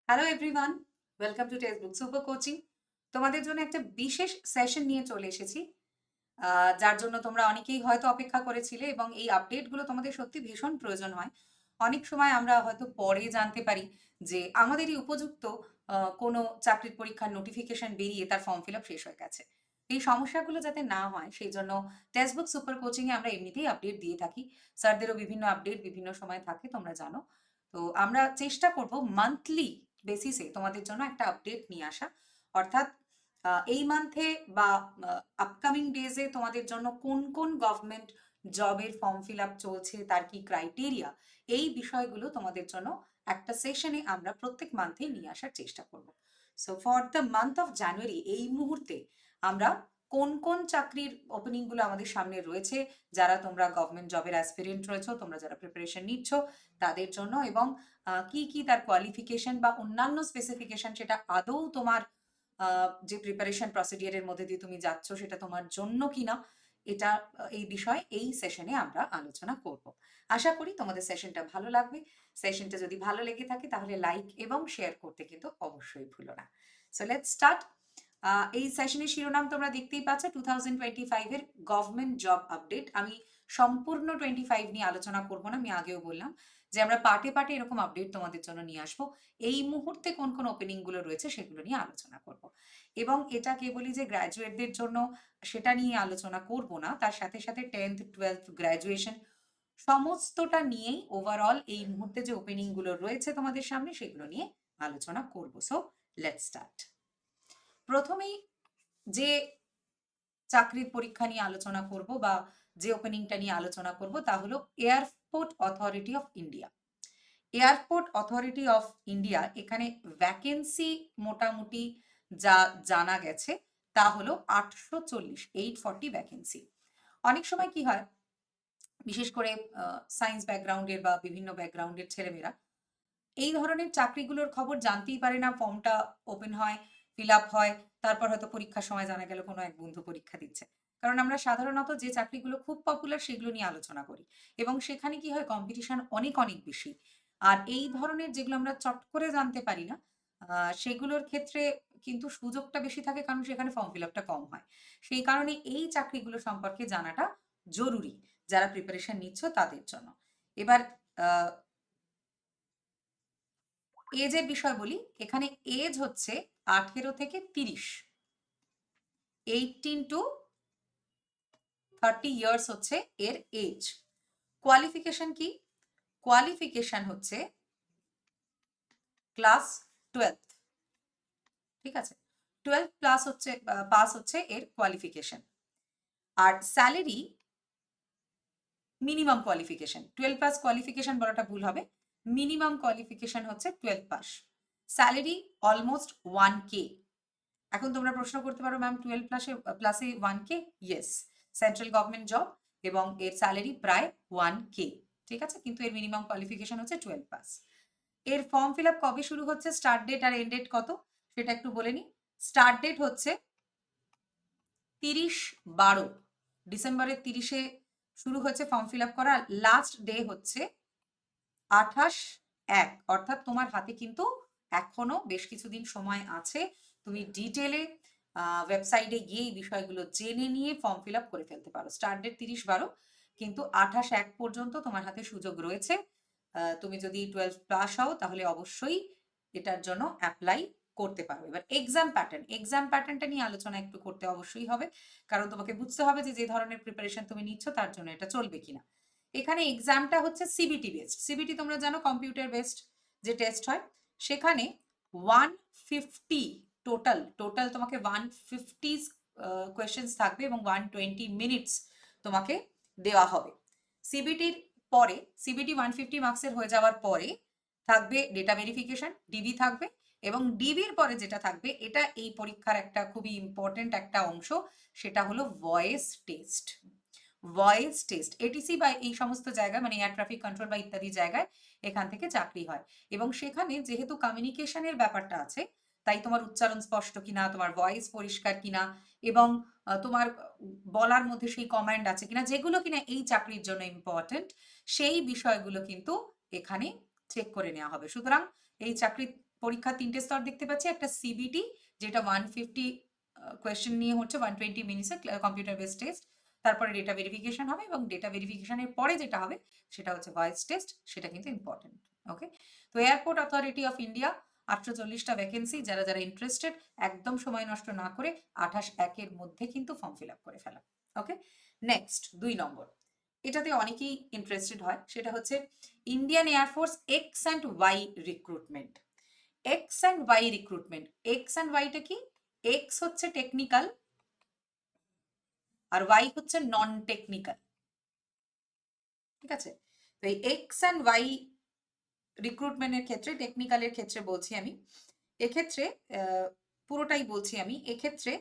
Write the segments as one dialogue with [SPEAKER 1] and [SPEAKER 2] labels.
[SPEAKER 1] Hello everyone, welcome to text book super coaching. তোমাদের জন্য একটা বিশেষ সেশন নিয়ে চলে এসেছি, যার জন্য তোমরা অনেকেই হয়তো অপেক্ষা করেছিলে এবং এই আপডেটগুলো তোমাদের সত্যি ভীষণ প্রয়োজন হয়। অনেক সময় আমরা হয়তো পরে জানতে পারি যে আমাদেরই উপযুক্ত কোনো চাকরির পরীক্ষার নোটিফিকেশন বেরিয়ে তার ফর্ম ফিল আপ শেষ হয়ে গেছে। এই সমস্যাগুলো যাতে না হয় সেই জন্য টেক্সট বুক সুপার কোচিংয়ে আমরা এমনিতেই আপডেট দিয়ে থাকি। স্যারদেরও বিভিন্ন আপডেট বিভিন্ন সময় থাকে, তোমরা জানো। তো আমরা চেষ্টা করব মান্থলি বেসিসে তোমাদের জন্য একটা আপডেট নিয়ে আসা। অর্থাৎ এই মান্থে বা আপকামিং ডেজে তোমাদের জন্য কোন কোন গভর্নমেন্ট জবের ফর্ম ফিল আপ চলছে, তার কি ক্রাইটেরিয়া, এই বিষয়গুলো তোমাদের জন্য একটা সেশনে আমরা প্রত্যেক মান্থেই নিয়ে আসার চেষ্টা করব। So for the month of January এই মুহূর্তে আমরা কোন কোন চাকরির ওপেনিংগুলো আমাদের সামনে রয়েছে, যারা তোমরা গভর্নমেন্ট জবের অ্যাসপিরেন্ট রয়েছো, তোমরা যারা প্রিপারেশন নিচ্ছ তাদের জন্য, এবং কি কি তার কোয়ালিফিকেশন বা অন্যান্য স্পেসিফিকেশন, সেটা আদৌ তোমার যে প্রিপারেশন প্রসিডিয়ারের মধ্যে দিয়ে তুমি যাচ্ছ সেটা তোমার জন্য কিনা, এটা এই বিষয়ে এই সেশনে আমরা আলোচনা করব। আশা করি তোমাদের সেশনটা ভালো লাগবে। সেশনটা যদি ভালো লেগে থাকে তাহলে লাইক এবং শেয়ার করতে কিন্তু অবশ্যই ভুলো না। So let's start. এই সেশনের শিরোনাম তোমরা দেখতেই পাচ্ছ, 2025 এর গভর্নমেন্ট জব আপডেট। আমি সম্পূর্ণ 25 নিয়ে আলোচনা করব না, আমি আগেও বললাম যে আমরা পার্টে পার্টে এরকম আপডেট তোমাদের জন্য নিয়ে আসবো। এই মুহূর্তে কোন কোন ওপেনিং গুলো রয়েছে সেগুলো নিয়ে আলোচনা করব। এবং এটা কেবলই যে গ্র্যাজুয়েটদের জন্য সেটা নিয়ে আলোচনা করব না, তার সাথে সাথে 10th 12th গ্র্যাজুয়েশন সমস্তটা নিয়েই ওভারঅল এই মুহূর্তে যে ওপেনিং গুলো রয়েছে তোমাদের সামনে সেগুলো নিয়ে আলোচনা করব। So let's start. প্রথমেই যে চাকরির পরীক্ষা নিয়ে আলোচনা করব বা যে ওপেনিংটা নিয়ে আলোচনা করব তা হলো airport authority of India. Airport authority of India, এখানে ভ্যাকেন্সি মোটামুটি যা জানা গেছে তা হলো 840 ভ্যাকেন্সি। অনেক সময় কি হয়, বিশেষ করে সায়েন্স ব্যাকগ্রাউন্ডের বা বিভিন্ন ব্যাকগ্রাউন্ডের ছেলেমেয়েরা এই ধরনের চাকরিগুলোর খবর জানতেই পারে না। ফর্মটা ওপেন হয়, ফিল আপ হয়, তারপর হয়তো পরীক্ষার সময় জানা গেল কোনো এক বন্ধু পরীক্ষা দিচ্ছে। কারণ আমরা সাধারণত যে চাকরিগুলো খুব পপুলার সেগুলো নিয়ে আলোচনা করি, এবং সেখানে কি হয়, কম্পিটিশন অনেক অনেক বেশি। আর এই ধরনের যেগুলো আমরা চট করে জানতে পারি না, সেগুলোর ক্ষেত্রে কিন্তু সুযোগটা বেশি থাকে, কারণ সেখানে ফর্ম ফিল আপটা কম হয়। সেই কারণে এই চাকরিগুলো সম্পর্কে জানাটা জরুরি যারা প্রিপারেশন নিচ্ছ তাদের জন্য। এবার এজের বিষয় বলি। এখানে এজ হচ্ছে 18 থেকে 30, 18 টু 30 ইয়ার্স হচ্ছে এর এজ। কোয়ালিফিকেশন কি? কোয়ালিফিকেশন হচ্ছে ক্লাস 12, ঠিক আছে? 12 প্লাস হচ্ছে, পাস হচ্ছে এর কোয়ালিফিকেশন। আর salary minimum qualification, 12 pass qualification বলাটা ভুল হবে, মিনিমাম কোয়ালিফিকেশন হচ্ছে 12 পাস। Salary almost 1K। এখন তোমরা প্রশ্ন করতে পারো, ম্যাম 12 প্লাসে প্লাসে 1K? Yes, central government job এবং এর স্যালারি প্রায় 1K, ঠিক আছে? কিন্তু এর মিনিমাম কোয়ালিফিকেশন হচ্ছে 12 পাস। এর ফর্ম ফিল আপ কবে শুরু হচ্ছে, স্টার্ট ডেট আর এন্ড ডেট কত সেটা একটু বলে নিই। স্টার্ট ডেট হচ্ছে 30/12, ডিসেম্বরের 30-এ শুরু হচ্ছে ফর্ম ফিল আপ করা। লাস্ট ডে হচ্ছে 28/1, অর্থাৎ তোমার হাতে কিন্তু এখনো বেশ কিছুদিন সময় আছে। তুমি ডিটেলে ওয়েবসাইটে গিয়ে এই বিষয়গুলো জেনে নিয়ে ফর্ম ফিল আপ করে ফেলতে পারো। স্টার্ট ডেট 30/12, কিন্তু 28/1 পর্যন্ত তোমার হাতে সুযোগ রয়েছে। তুমি যদি 12 প্লাস হও তাহলে অবশ্যই এটার জন্য অ্যাপ্লাই করতে পারো। এবার এক্সাম প্যাটার্নটা নিয়ে আলোচনা একটু করতে অবশ্যই হবে, কারণ তোমাকে বুঝতে হবে যে যে ধরনের প্রিপারেশন তুমি নিচ্ছ তার জন্য এটা চলবে কিনা। এখানে এক্সামটা হচ্ছে সিবিটি বেসড। সিবিটি তোমরা জানো, কম্পিউটার বেসড যে টেস্ট হয়। সেখানে 150 টোটাল তোমাকে 150 কোয়েশ্চেন্স থাকবে এবং 120 মিনিটস তোমাকে দেওয়া হবে। সিবিটির পরে, সিবিটি 150 মার্কসের হয়ে যাওয়ার পরে থাকবে ডেটা ভেরিফিকেশন, ডিবি থাকবে, এবং ডিবির পরে যেটা থাকবে, এটা এই পরীক্ষার একটা খুবই ইম্পর্টেন্ট একটা অংশ, সেটা হলো voice test. Voice test ATC বা এই সমস্ত জায়গায়, মানে এয়ার ট্রাফিক কন্ট্রোল বা ইত্যাদি জায়গায় এখান থেকে চাকরি হয়। এবং সেখানে যেহেতু কমিউনিকেশনের ব্যাপারটা আছে, তাই তোমার উচ্চারণ স্পষ্ট কিনা, তোমার ভয়েস পরিষ্কার কিনা, এবং তোমার বলার মধ্যে সেই কমান্ড আছে কিনা, যেগুলো কিনা এই চাকরির জন্য ইম্পর্টেন্ট, সেই বিষয়গুলো কিন্তু এখানে চেক করে নেওয়া হবে। সুতরাং এই চাকরির পরীক্ষা 3টে স্তর দেখতে পাচ্ছি, একটা সিবিটি যেটা 150 কোয়েশ্চেন নিয়ে হচ্ছে, 120 মিনিটসে কম্পিউটার বেসড টেস্ট, তারপরে ডেটা ভেরিফিকেশন হবে এবং ডেটা ভেরিফিকেশনের পরে যেটা হবে সেটা হচ্ছে ভয়েস টেস্ট, সেটা কিন্তু ইম্পর্টেন্ট। ওকে, তো এয়ারপোর্ট অথরিটি অফ ইন্ডিয়া 840টা ভ্যাকেন্সি, যারা যারা ইন্টারেস্টেড একদম সময় নষ্ট না করে 28/1-এর মধ্যে কিন্তু ফর্ম ফিল আপ করে ফেলা। ওকে, নেক্সট 2 নম্বর, এটাতে অনেকেই ইন্টারেস্টেড হয়, সেটা হচ্ছে Indian air force X and Y recruitment. X and Y recruitment, X and ওয়াইটা কি? এক্স হচ্ছে টেকনিক্যাল আর ওয়াই হচ্ছে নন টেকনিক্যাল। ঠিক আছে, তো এই এক্স অ্যান্ড ওয়াই রিক্রুটমেন্টের ক্ষেত্রে, টেকনিক্যালের ক্ষেত্রে বলছি আমি, এক্ষেত্রে পুরোটাই বলছি আমি, এক্ষেত্রে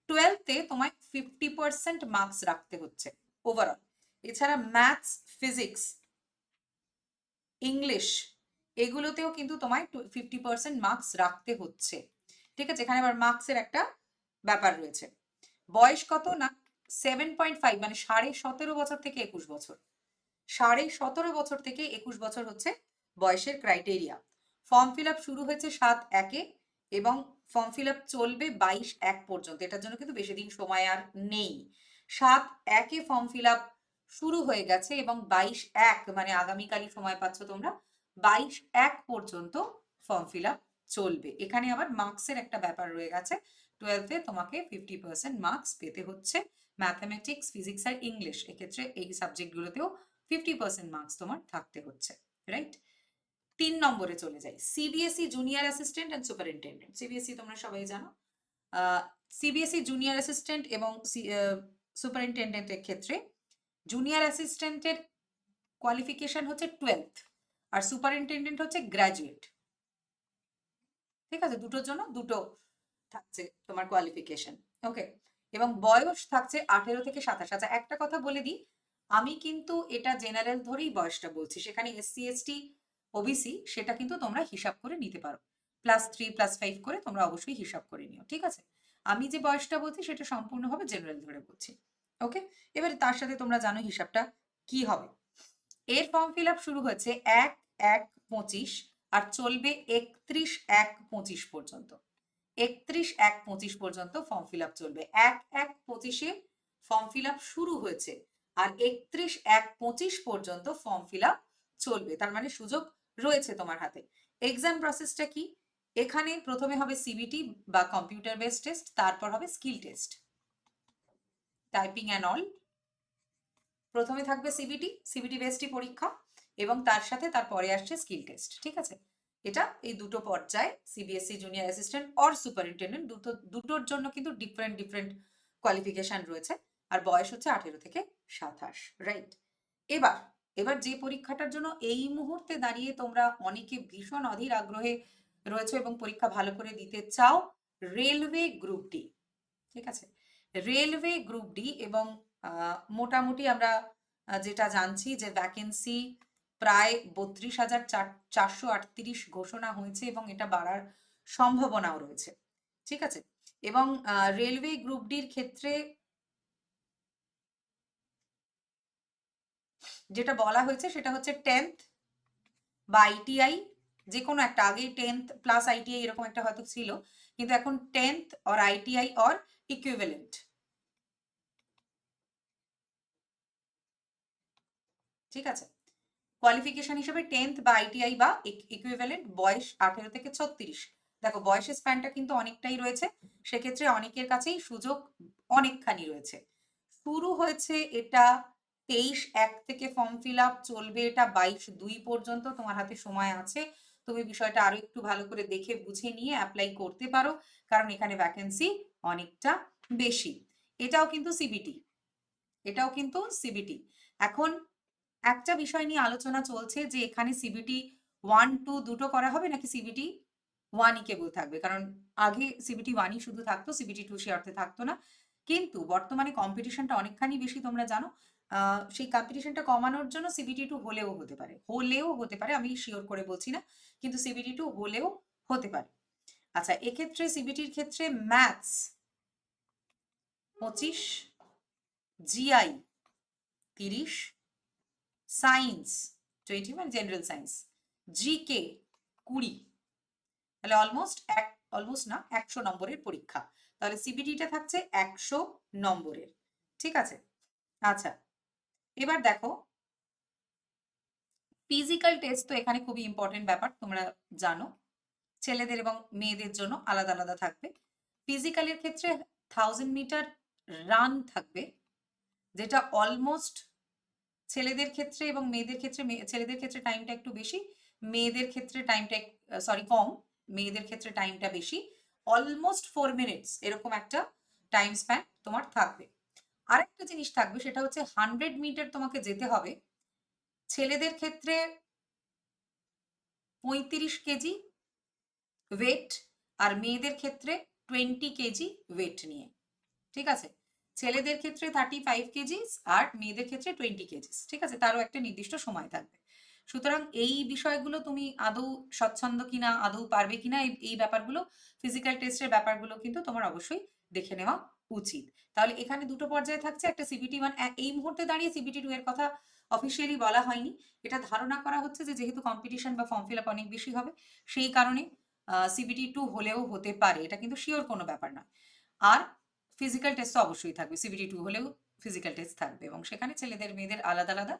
[SPEAKER 1] 12তে তোমায় 50% মার্কস রাখতে হচ্ছে ওভারঅল। এছাড়া ম্যাথস, ফিজিক্স, ইংলিশ এগুলোতেও কিন্তু তোমায় 50% মার্কস রাখতে হচ্ছে। ঠিক আছে, এখানে আবার মার্কসের একটা ব্যাপার রয়েছে। বয়স কত না 7.5, মানে 17.5 বছর থেকে 21 বছর। 17.5 বছর থেকে 21 বছর হচ্ছে বয়সের ক্রাইটেরিয়া। ফর্ম ফিল আপ শুরু হয়েছে 7/1-এ এবং ফর্ম ফিল আপ চলবে 22/1 পর্যন্ত। এটার জন্য কিন্তু বেশি দিন সময় আর নেই। 7/1-এ ফর্ম ফিল আপ শুরু হয়ে গেছে এবং 22/1 মানে আগামীকালই সময় পাচ্ছ তোমরা, 22/1 পর্যন্ত ফর্ম ফিল আপ চলবে। এখানে আবার মার্কসের একটা ব্যাপার রয়ে গেছে। 12তে তোমাকে 50% মার্কস পেতে হচ্ছে। ম্যাথামেটিক্স, ফিজিক্স আর ইংলিশ, এক্ষেত্রে এই সাবজেক্টগুলোতেও 50% মার্কস তোমার থাকতে হচ্ছে, রাইট? 3 নম্বরে চলে যাই, CBSE junior assistant and superintendent. CBSE তোমরা সবাই জানো। সিবিএসই জুনিয়র অ্যাসিস্ট্যান্ট এবং সুপারিনটেন্ডেন্টের ক্ষেত্রে জুনিয়র অ্যাসিস্ট্যান্টের কোয়ালিফিকেশন হচ্ছে 12th আর সুপারিনটেন্ডেন্ট হচ্ছে গ্র্যাজুয়েট। ঠিক আছে, দুটোর জন্য দুটো থাকছে তোমার কোয়ালিফিকেশন। ওকে, এবং বয়স থাকছে 18 থেকে 27। আচ্ছা, একটা কথা বলে দিই, আমি কিন্তু এটা জেনারেল ধরেই বয়সটা বলছি, সেখানে এসসি এসটি ওবিসি সেটা কিন্তু তোমরা হিসাব করে নিতে পারো, +3 +5 করে তোমরা অবশ্যই হিসাব করে নিও। ঠিক আছে, আমি যে বয়সটা বলছি সেটা সম্পূর্ণভাবে জেনারেল ধরে বলছি। ওকে, এবারে তার সাথে তোমরা জানো হিসাবটা কি হবে। এর ফর্ম ফিল আপ শুরু হয়েছে 1/1/25 আর চলবে 31/1/25 পর্যন্ত। 31/1/25 পর্যন্ত ফর্ম ফিল আপ চলবে। 1/1/25-এ ফর্ম ফিল আপ শুরু হয়েছে আর 31/1/25 পর্যন্ত ফর্ম ফিল আপ চলবে, তার মানে সুযোগ রয়েছে তোমার হাতে। এক্সাম প্রসেসটা কি? এখানে প্রথমে হবে সিবিটি বা কম্পিউটার বেসড টেস্ট, তারপর হবে skill test, typing and all. প্রথমে থাকবে সিবিটি বেসডই পরীক্ষা এবং তার সাথে তারপরে আসছে স্কিল টেস্ট। ঠিক আছে, এটা এই দুটো পর্যায়ে CBSE junior assistant or superintendent দুটোর জন্য কিন্তু ডিফারেন্ট কোয়ালিফিকেশন রয়েছে আর বয়স হচ্ছে 18 থেকে 27, রাইট? এবার যে পরীক্ষাটার জন্য এই মুহূর্তে দাঁড়িয়ে তোমরা অনেকে ভীষণ অধীর আগ্রহে রয়েছে এবং পরীক্ষা ভালো করে দিতে চাও, রেলওয়ে গ্রুপ ডি। ঠিক আছে, রেলওয়ে গ্রুপ ডি এবং মোটামুটি আমরা যেটা জানছি যে ভ্যাকেন্সি প্রায় 32,438 ঘোষণা হয়েছে এবং এটা বাড়ার সম্ভাবনাও রয়েছে। ঠিক আছে, এবং রেলওয়ে গ্রুপ ডির ক্ষেত্রে যেটা বলা হয়েছে সেটা হচ্ছে 10th বা আইটিআই, যে কোনো একটা, আগে 10th প্লাস আইটিআই এরকম একটা হয়তো ছিল, কিন্তু এখন 10th or ITI or equivalent. ঠিক আছে, কোয়ালিফিকেশন হিসেবে 10th বা আইটিআই বা ইকুইভ্যালেন্ট, বয়স 18 থেকে 36। দেখো বয়সের স্প্যানটা কিন্তু অনেকটাই রয়েছে, সেক্ষেত্রে অনেকের কাছেই সুযোগ অনেকখানি রয়েছে। শুরু হয়েছে এটা 23/1 থেকে ফর্ম ফিল আপ চলবে এটা 22/2 পর্যন্ত, তোমার হাতে সময় আছে। তুমি বিষয়টা আরো একটু ভালো করে দেখে বুঝে নিয়ে অ্যাপ্লাই করতে পারো, কারণ এখানে ভ্যাকেন্সি অনেকটা বেশি। এটাও কিন্তু সিবিটি। এখন একটা বিষয় নিয়ে আলোচনা চলছে যে এখানে সিবিটি 1, 2 দুটো করা হবে নাকি সিবিটি 1ই কেবল থাকবে, কারণ আগে সিবিটি 1ই শুধু থাকতো, সিবিটি 2 সে অর্থে থাকতো না। কিন্তু বর্তমানে কম্পিটিশনটা অনেকখানি বেশি তোমরা জানো, সেই কম্পিটিশনটা কমানোর জন্য সিবিটি 2 হলেও হতে পারে, আমি শিওর করে বলছি না, কিন্তু সিবিটি 2 হলেও হতে পারে। আচ্ছা, এক্ষেত্রে সিবিটির ক্ষেত্রে ম্যাথস 25, জিআই 30, সায়েন্স 20 মানে জেনারেল সায়েন্স, জিকে 20, তাহলে অলমোস্ট না 100 নম্বরের পরীক্ষা। তাহলে সিবিটিটা থাকছে 100 নম্বরের, ঠিক আছে। আচ্ছা, এবার দেখো ফিজিক্যাল টেস্ট তো এখানে খুবই ইম্পর্টেন্ট ব্যাপার, তোমরা জানো ছেলেদের এবং মেয়েদের জন্য আলাদা আলাদা থাকবে। ফিজিক্যালের ক্ষেত্রে 1000 মিটার রান থাকবে, যেটা অলমোস্ট ছেলেদের ক্ষেত্রে এবং মেয়েদের ক্ষেত্রে, ছেলেদের ক্ষেত্রে টাইমটা একটু বেশি, মেয়েদের ক্ষেত্রে টাইমটা কম, মেয়েদের ক্ষেত্রে টাইমটা বেশি, অলমোস্ট 4 মিনিটস এরকম একটা টাইম স্প্যান তোমার থাকবে। আরেকটা জিনিস থাকবে, সেটা হচ্ছে 100 মিটার তোমাকে যেতে হবে। ছেলেদের ক্ষেত্রে 35 কেজি ওয়েট আর মেয়েদের ক্ষেত্রে 20 কেজি ওয়েট নিয়ে, ঠিক আছে। ছেলেদের ক্ষেত্রে 35 কেজিস আর মেয়েদের ক্ষেত্রে 20 কেজিস, ঠিক আছে। তারও একটা নির্দিষ্ট সময় থাকবে। সুতরাং এই বিষয়গুলো তুমি আদৌ স্বচ্ছন্দ কিনা, আদৌ পারবে কিনা, এই ব্যাপারগুলো, ফিজিক্যাল টেস্টের ব্যাপারগুলো কিন্তু তোমার অবশ্যই দেখে নেওয়া উচিত। তাহলে এখানে দুটো পর্যায়ে থাকছে, একটা সিবিটি 1, এই মুহূর্তে দাঁড়িয়ে সিবিটি 2 এর কথা অফিসিয়ালি বলা হয়নি। এটা ধারণা করা হচ্ছে যে যেহেতু কম্পিটিশন বা ফর্ম ফিল আপ অনেক বেশি হবে, সেই কারণে সিবিটি 2 হলেও হতে পারে, এটা কিন্তু শিওর কোনো ব্যাপার নয়। আর ফিজিক্যাল টেস্ট তো অবশ্যই থাকবে, সিবিটি 2 হলেও ফিজিক্যাল টেস্ট থাকবে, এবং সেখানে ছেলেদের মেয়েদের আলাদা আলাদা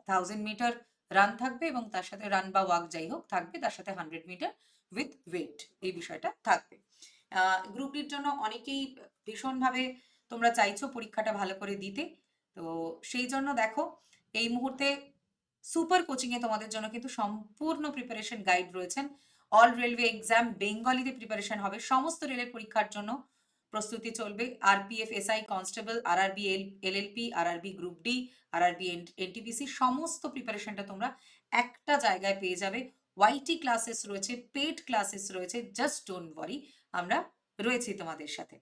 [SPEAKER 1] 1000 মিটার রান থাকবে, এবং তার সাথে রান বা ওয়াক যাই হোক থাকবে, তার সাথে 100 মিটার উইথ ওয়েট, এই বিষয়টা থাকবে। গ্রুপ ডির জন্য অনেকেই ভীষণভাবে তোমরা চাইছো পরীক্ষাটা ভালো করে দিতে, তো সেই জন্য দেখো এই মুহূর্তে সুপার কোচিংয়ে তোমাদের জন্য কিন্তু সম্পূর্ণ প্রিপারেশন গাইড রয়েছেন। অল রেলওয়ে এক্সাম বেঙ্গলিতে প্রিপারেশন হবে, সমস্ত রেলের পরীক্ষার জন্য প্রস্তুতি চলবে। RPF, SI, constable, RRB, LLP, RRB group D, RRB NTPC, সমস্ত প্রিপারেশনটা তোমরা একটা জায়গায় পেয়ে যাবে। ওয়াইটি ক্লাসেস রয়েছে, পেড ক্লাসেস রয়েছে, জাস্ট ডোন্ট ওয়ারি, আমরা রয়েছি তোমাদের সাথে।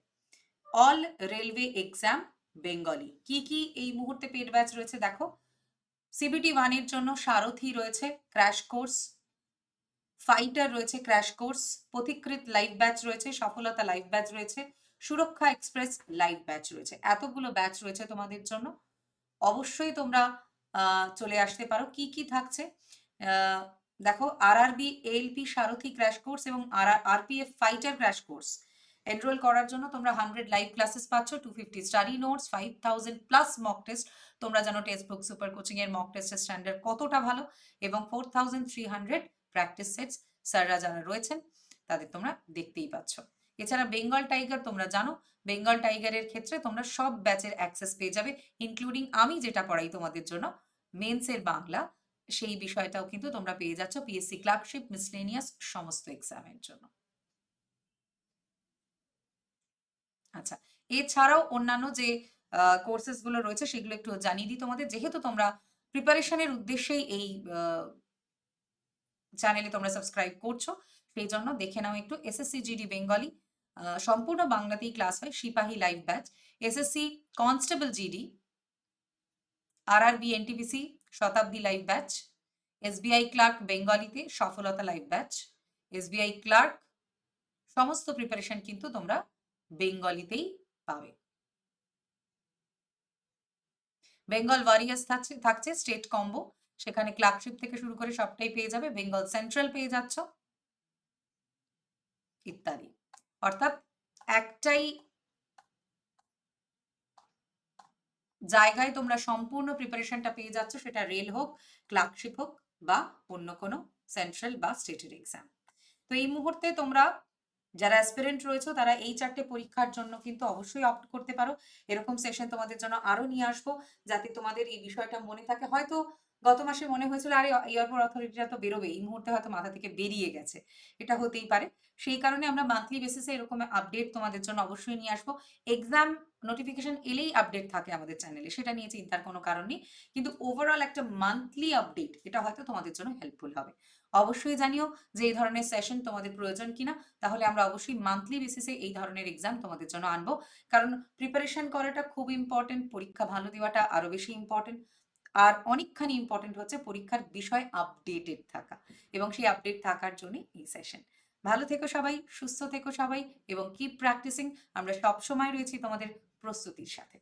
[SPEAKER 1] অল রেলওয়ে এক্সাম বেঙ্গলি, কি কি এই মুহূর্তে পেড ব্যাচ রয়েছে দেখো। সিবিটি 1 এর জন্য সারথি রয়েছে ক্র্যাশ কোর্স, ফাইটার রয়েছে ক্র্যাশ কোর্স, পথিকৃৎ লাইভ ব্যাচ রয়েছে, সফলতা লাইভ ব্যাচ রয়েছে, সুরক্ষা এক্সপ্রেস লাইভ ব্যাচ রয়েছে। এতগুলো ব্যাচ রয়েছে তোমাদের জন্য, অবশ্যই তোমরা চলে আসতে পারো। কি কি থাকছে দেখো, RRB ALP Sarathi crash course এবং RPF fighter crash course enroll করার জন্য তোমরা 100 লাইভ ক্লাসেস পাচ্ছ, 250 study notes, 5000 plus mock test. তোমরা জানো টেক্সট বুক সুপার কোচিং এর মক টেস্টের স্ট্যান্ডার্ড কতটা ভালো, এবং 4300 প্র্যাকটিস সেটস স্যাররা যারা রয়েছেন তাদের তোমরা দেখতেই পাচ্ছ। এছাড়া বেঙ্গল টাইগার তোমরা জানো, বেঙ্গল টাইগারের ক্ষেত্রে তোমরা সব ব্যাচের অ্যাক্সেস পেয়ে যাবে, ইনক্লুডিং আমি যেটা পড়াই তোমাদের জন্য মেন্সের বাংলা, সেই বিষয়টাও কিন্তু তোমরা পেয়ে যাচ্ছ পিএসসি ক্লার্কশিপ, মিসলেনিয়াস সমস্ত এক্সামের জন্য। আচ্ছা, এছাড়াও অন্যান্য যে কোর্সেস গুলো রয়েছে সেগুলো একটু জানিয়ে দিই তোমাদের, যেহেতু তোমরা প্রিপারেশনের উদ্দেশ্যেই এই চ্যানেলে তোমরা সাবস্ক্রাইব করছো, সেই জন্য দেখে নাও একটু। এসএসসি জিডি বেঙ্গলি সম্পূর্ণ বাংলাতেই ক্লাস হয়, সিপাহী live batch. SSC constable GD, RRB NTPC শতাব্দী লাইভ ব্যাচ। এসবিআই ক্লার্ক বেঙ্গলিতে সফলতা লাইভ ব্যাচ। এসবিআই ক্লার্ক সমস্ত প্রিপারেশন কিন্তু তোমরা বেঙ্গলিতেই পাবে। বেঙ্গল ওয়ারিয়ার্স থাকছে স্টেট কম্বো, সেখানে ক্লার্কশিপ থেকে শুরু করে সবটাই পেয়ে যাবে। বেঙ্গল সেন্ট্রাল পেয়ে যাচ্ছ ইত্যাদি, অর্থাৎ একটাই জায়গায় তোমরা সম্পূর্ণ প্রিপারেশনটা পেয়ে যাচ্ছ, সেটা রেল হোক, ক্লার্কশিপ হোক, বা অন্য কোনো সেন্ট্রাল বা স্টেটের এক্সাম। তো এই মুহূর্তে তোমরা যারা অ্যাসপিরেন্ট রয়েছে তারা এই 4টে পরীক্ষার জন্য কিন্তু অবশ্যই অপ্ট করতে পারো। এরকম সেশন তোমাদের জন্য আরো নিয়ে আসবো, যাতে তোমাদের এই বিষয়টা মনে থাকে। হয়তো গত মাসে মনে হয়েছিল আরে এয়ারপোর্ট অথরিটিরা তো বেরোবে, এই মুহূর্তে হয়তো মাথা থেকে বেরিয়ে গেছে, এটা হতেই পারে। সেই কারণে আমরা মান্থলি বেসিসে এরকম আপডেট তোমাদের জন্য অবশ্যই নিয়ে আসবো। এক্সাম নোটিফিকেশন এলেই আপডেট থাকে আমাদের চ্যানেলে, সেটা নিয়ে চিন্তার কোনো কারণ নেই, কিন্তু ওভারঅল একটা মান্থলি আপডেট এটা হয়তো তোমাদের জন্য হেল্পফুল হবে। অবশ্যই জানিও যে এই ধরনের সেশন তোমাদের প্রয়োজন কিনা, তাহলে আমরা অবশ্যই মান্থলি বেসিসে এই ধরনের এক্সাম তোমাদের জন্য আনবো। কারণ প্রিপারেশন করাটা খুব ইম্পর্টেন্ট, পরীক্ষা ভালো দেওয়াটা আরো বেশি ইম্পর্টেন্ট, আর অনেকখানি ইম্পর্টেন্ট হচ্ছে পরীক্ষার বিষয় আপডেটেড থাকা, এবং সেই আপডেট থাকার জন্যই এই সেশন। ভালো থেকো সবাই, সুস্থ থেকো সবাই, এবং কিপ প্র্যাকটিসিং। আমরা সব সময় রয়েছি তোমাদের প্রস্তুতির সাথে।